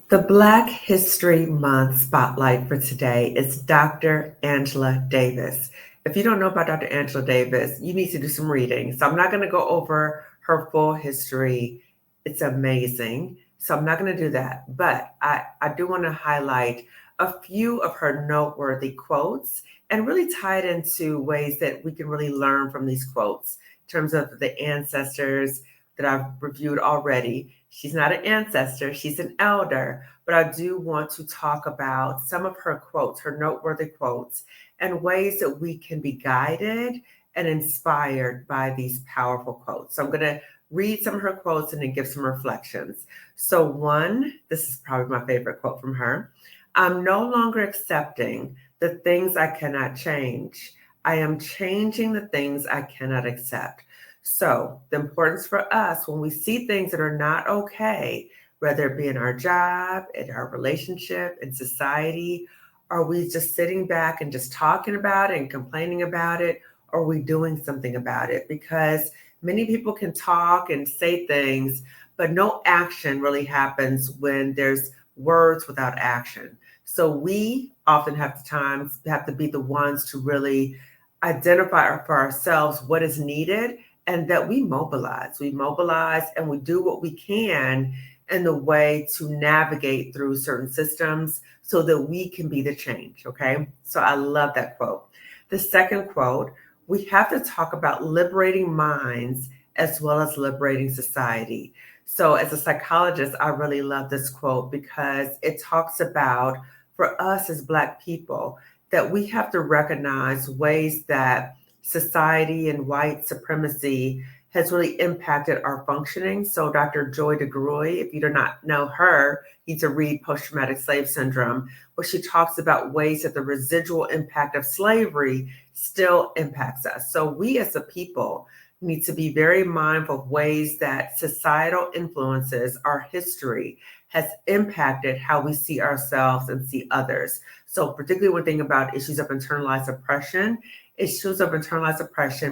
The Black History Month spotlight for today is Dr. Angela Davis. If you don't know about Dr. Angela Davis, you need to do some reading. So I'm not going to go over her full history. It's amazing. So I'm not going to do that. But I do want to highlight a few of her noteworthy quotes and really tie it into ways that we can really learn from these quotes in terms of the ancestors that I've reviewed already. She's not an ancestor, she's an elder, but I do want to talk about some of her quotes, her noteworthy quotes, and ways that we can be guided and inspired by these powerful quotes. So I'm going to read some of her quotes and then give some reflections. So, one, this is probably my favorite quote from her. I'm no longer accepting the things I cannot change. I am changing the things I cannot accept. So, the importance for us when we see things that are not okay, whether it be in our job, in our relationship, in society, are we just sitting back and just talking about it and complaining about it? Or are we doing something about it? Because many people can talk and say things, but no action really happens when there's words without action. So we often have to be the ones to really identify for ourselves what is needed and that we mobilize. We mobilize and we do what we can in the way to navigate through certain systems so that we can be the change. Okay. So I love that quote. The second quote, we have to talk about liberating minds as well as liberating society. So, as a psychologist, I really love this quote because it talks about for us as Black people that we have to recognize ways that society and white supremacy has really impacted our functioning. So Dr. Joy DeGruy, if you do not know her, you need to read Post-Traumatic Slave Syndrome, where she talks about ways that the residual impact of slavery still impacts us. So we as a people need to be very mindful of ways that societal influences, our history, has impacted how we see ourselves and see others. So particularly when thinking about issues of internalized oppression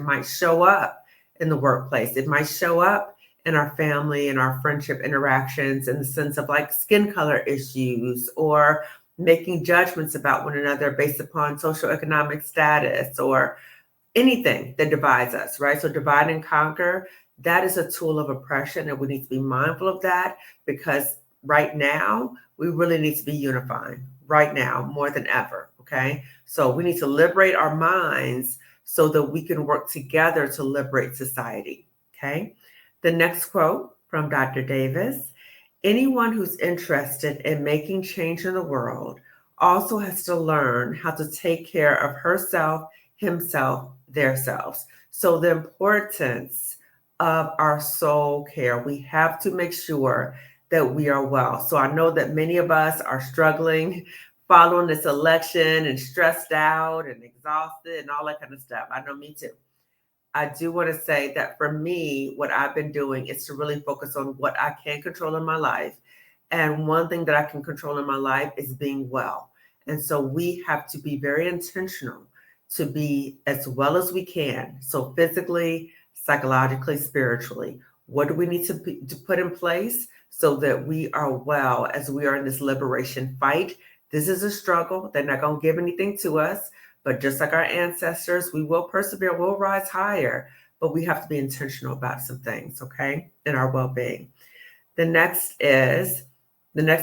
might show up in the workplace. It might show up in our family and our friendship interactions in the sense of like skin color issues or making judgments about one another based upon socioeconomic status or anything that divides us, right? So divide and conquer, that is a tool of oppression, and we need to be mindful of that because right now we really need to be unifying right now more than ever. Okay. So we need to liberate our minds so that we can work together to liberate society. Okay. The next quote from Dr. Davis, anyone who's interested in making change in the world also has to learn how to take care of herself, himself, their selves. So the importance of our soul care, we have to make sure that we are well. So I know that many of us are struggling following this election and stressed out and exhausted and all that kind of stuff. I know me too. I do want to say that for me, what I've been doing is to really focus on what I can control in my life. And one thing that I can control in my life is being well. And so we have to be very intentional to be as well as we can. So physically, psychologically, spiritually, what do we need to put in place so that we are well as we are in this liberation fight? This is a struggle. They're not going to give anything to us. But just like our ancestors, we will persevere, we'll rise higher, but we have to be intentional about some things, okay, in our well being. The next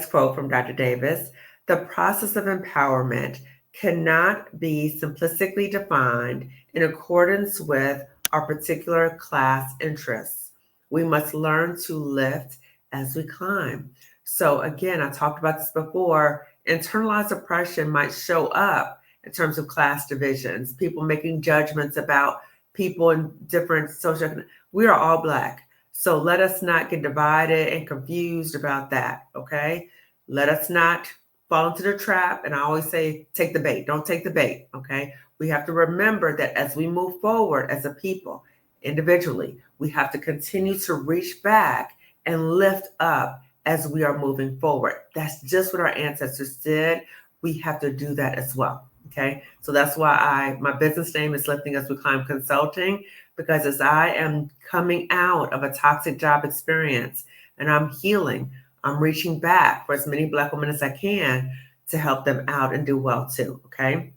quote from Dr. Davis, the process of empowerment cannot be simplistically defined in accordance with our particular class interests. We must learn to lift as we climb. So, again, I talked about this before. Internalized oppression might show up in terms of class divisions, people making judgments about people in different social. We are all Black. So let us not get divided and confused about that. Okay. Let us not fall into the trap. And I always say, take the bait. Don't take the bait. Okay. We have to remember that as we move forward as a people, individually, we have to continue to reach back and lift up as we are moving forward. That's just what our ancestors did. We have to do that as well. Okay, so that's why my business name is Lifting As We Climb Consulting, because as I am coming out of a toxic job experience and I'm healing, I'm reaching back for as many Black women as I can to help them out and do well too. Okay.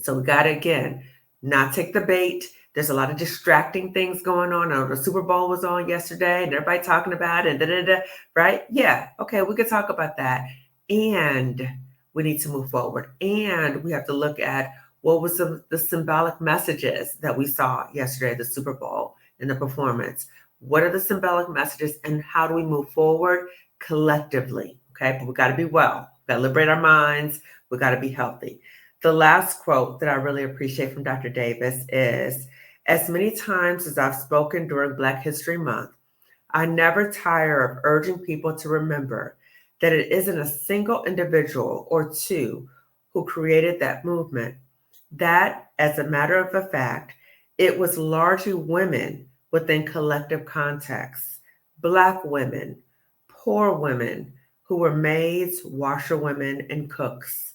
So we got to, again, not take the bait. There's a lot of distracting things going on. The Super Bowl was on yesterday and everybody talking about it, and right? Yeah. Okay. We could talk about that. And we need to move forward. And we have to look at what was the symbolic messages that we saw yesterday at the Super Bowl in the performance. What are the symbolic messages and how do we move forward collectively? Okay. But we got to be well. We got to liberate our minds. We got to be healthy. The last quote that I really appreciate from Dr. Davis is, as many times as I've spoken during Black History Month, I never tire of urging people to remember that it isn't a single individual or two who created that movement. That, as a matter of a fact, it was largely women within collective contexts, Black women, poor women who were maids, washerwomen, and cooks.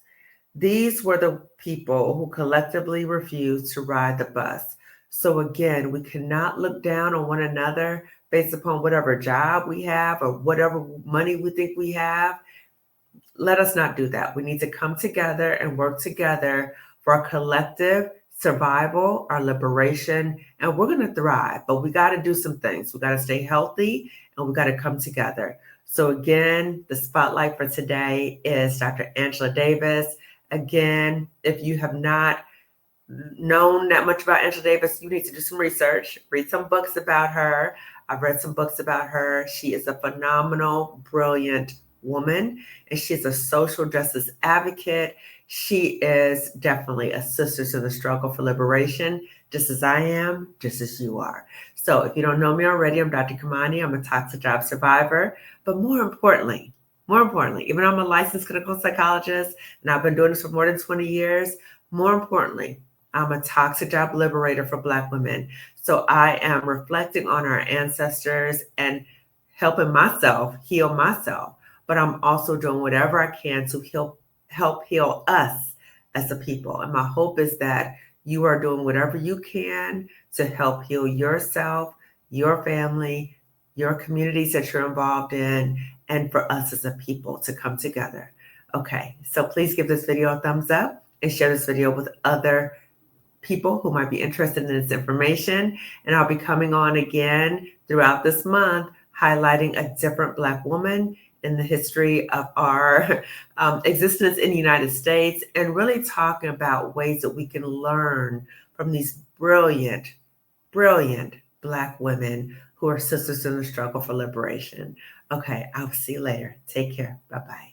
These were the people who collectively refused to ride the bus. So again, we cannot look down on one another based upon whatever job we have or whatever money we think we have. Let us not do that. We need to come together and work together for our collective survival, our liberation, and we're going to thrive. But we got to do some things. We got to stay healthy and we got to come together. So again, the spotlight for today is Dr. Angela Davis. Again, if you have not known that much about Angela Davis, you need to do some research, read some books about her. I've read some books about her. She is a phenomenal, brilliant woman, and she's a social justice advocate. She is definitely a sisters in the struggle for liberation, just as I am, just as you are. So if you don't know me already, I'm Dr. Kamani. I'm a toxic job survivor, but more importantly, even though I'm a licensed clinical psychologist and I've been doing this for more than 20 years, more importantly, I'm a toxic job liberator for Black women. So I am reflecting on our ancestors and helping myself heal myself, but I'm also doing whatever I can to help heal us as a people. And my hope is that you are doing whatever you can to help heal yourself, your family, your communities that you're involved in, and for us as a people to come together. Okay, so please give this video a thumbs up and share this video with other people who might be interested in this information. And I'll be coming on again throughout this month, highlighting a different Black woman in the history of our existence in the United States, and really talking about ways that we can learn from these brilliant Black women who are sisters in the struggle for liberation. Okay, I'll see you later. Take care. Bye-bye.